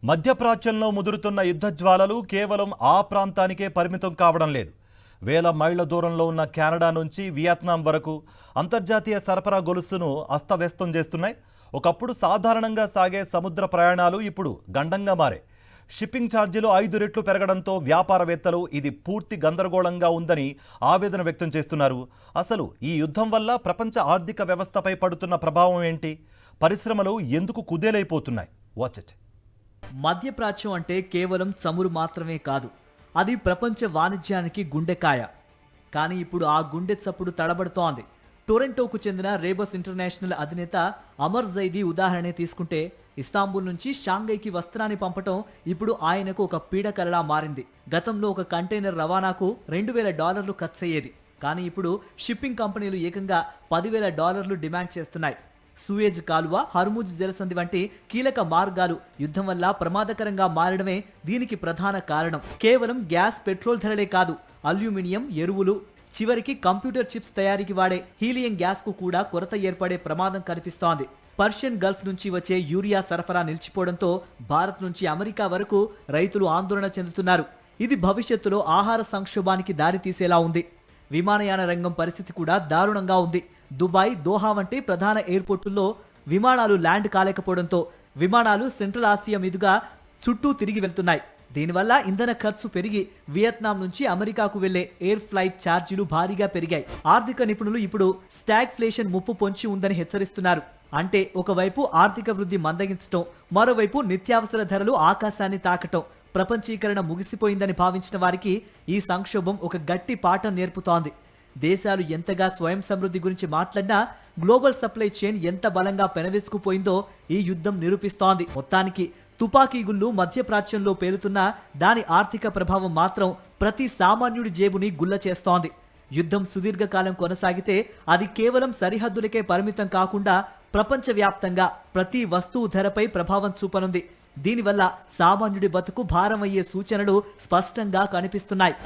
మధ్యప్రాచ్యంలో ముదురుతున్న యుద్ధ జ్వాలలు కేవలం ఆ ప్రాంతానికే పరిమితం కావడం లేదు. వేల మైళ్ల దూరంలో ఉన్న కెనడా నుంచి వియత్నాం వరకు అంతర్జాతీయ సరఫరా గొలుసును అస్తవ్యస్తం చేస్తున్నాయి. ఒకప్పుడు సాధారణంగా సాగే సముద్ర ప్రయాణాలు ఇప్పుడు గండంగా మారాయి. షిప్పింగ్ ఛార్జీలు 5 రెట్లు పెరగడంతో వ్యాపారవేత్తలు ఇది పూర్తి గందరగోళంగా ఉందని ఆవేదన వ్యక్తం చేస్తున్నారు. అసలు ఈ యుద్ధం వల్ల ప్రపంచ ఆర్థిక వ్యవస్థపై పడుతున్న ప్రభావం ఏంటి? పరిశ్రమలు ఎందుకు కుదేలైపోతున్నాయి? Watch it. మధ్యప్రాచ్యం అంటే కేవలం చమురు మాత్రమే కాదు, అది ప్రపంచ వాణిజ్యానికి గుండెకాయ. కానీ ఇప్పుడు ఆ గుండె చప్పుడు తడబడుతోంది. టొరంటోకు చెందిన రేబస్ ఇంటర్నేషనల్ అధినేత అమర్ జైదీ ఉదాహరణ తీసుకుంటే, ఇస్తాంబుల్ నుంచి షాంఘైకి వస్త్రాన్ని పంపటం ఇప్పుడు ఆయనకు ఒక పీడకలలా మారింది. గతంలో ఒక కంటైనర్ రవాణాకు $2,000 ఖర్చయ్యేది. కానీ ఇప్పుడు షిప్పింగ్ కంపెనీలు ఏకంగా $10,000 డిమాండ్ చేస్తున్నాయి. సూయేజ్ కాలువ, హర్ముజ్ జలసంధి వంటి కీలక మార్గాలు యుద్ధం వల్ల ప్రమాదకరంగా మారడమే దీనికి ప్రధాన కారణం. కేవలం గ్యాస్, పెట్రోల్ ధరలే కాదు, అల్యూమినియం, ఎరువులు, చివరికి కంప్యూటర్ చిప్స్ తయారీకి వాడే హీలియం గ్యాస్ కు కూడా కొరత ఏర్పడే ప్రమాదం కనిపిస్తోంది. పర్షియన్ గల్ఫ్ నుంచి వచ్చే యూరియా సరఫరా నిలిచిపోవడంతో భారత్ నుంచి అమెరికా వరకు రైతులు ఆందోళన చెందుతున్నారు. ఇది భవిష్యత్తులో ఆహార సంక్షోభానికి దారితీసేలా ఉంది. విమానయాన రంగం పరిస్థితి కూడా దారుణంగా ఉంది. దుబాయ్, దోహా వంటి ప్రధాన ఎయిర్పోర్టుల్లో విమానాలు ల్యాండ్ కాలేకపోవడంతో విమానాలు సెంట్రల్ ఆసియా మీదుగా చుట్టూ తిరిగి వెళ్తున్నాయి. దీనివల్ల ఇంధన ఖర్చు పెరిగి వియత్నాం నుంచి అమెరికాకు వెళ్లే ఎయిర్ ఫ్లైట్ ఛార్జీలు భారీగా పెరిగాయి. ఆర్థిక నిపుణులు ఇప్పుడు స్టాగ్ఫ్లేషన్ ముప్పు పొంచి ఉందని హెచ్చరిస్తున్నారు. అంటే ఒకవైపు ఆర్థిక వృద్ధి మందగించటం, మరోవైపు నిత్యావసర ధరలు ఆకాశాన్ని తాకటం. ప్రపంచీకరణ ముగిసిపోయిందని భావించిన వారికి ఈ సంక్షోభం ఒక గట్టి పాఠం నేర్పుతోంది. దేశాలు ఎంతగా స్వయం సమృద్ధి గురించి మాట్లాడినా గ్లోబల్ సప్లై చైన్ ఎంత బలంగా పెనవేసుకుపోయిందో ఈ యుద్ధం నిరూపిస్తోంది. మొత్తానికి తుపాకీ గుళ్ళు మధ్యప్రాచ్యంలో పేలుతున్నా దాని ఆర్థిక ప్రభావం మాత్రం ప్రతి సామాన్యుడి జేబుని గుల్ల చేస్తోంది. యుద్ధం సుదీర్ఘకాలం కొనసాగితే అది కేవలం సరిహద్దులకే పరిమితం కాకుండా ప్రపంచవ్యాప్తంగా ప్రతి వస్తువు ధరపై ప్రభావం చూపనుంది. దీనివల్ల సామాన్యుడి బతుకు భారమయ్యే సూచనలు స్పష్టంగా కనిపిస్తున్నాయి.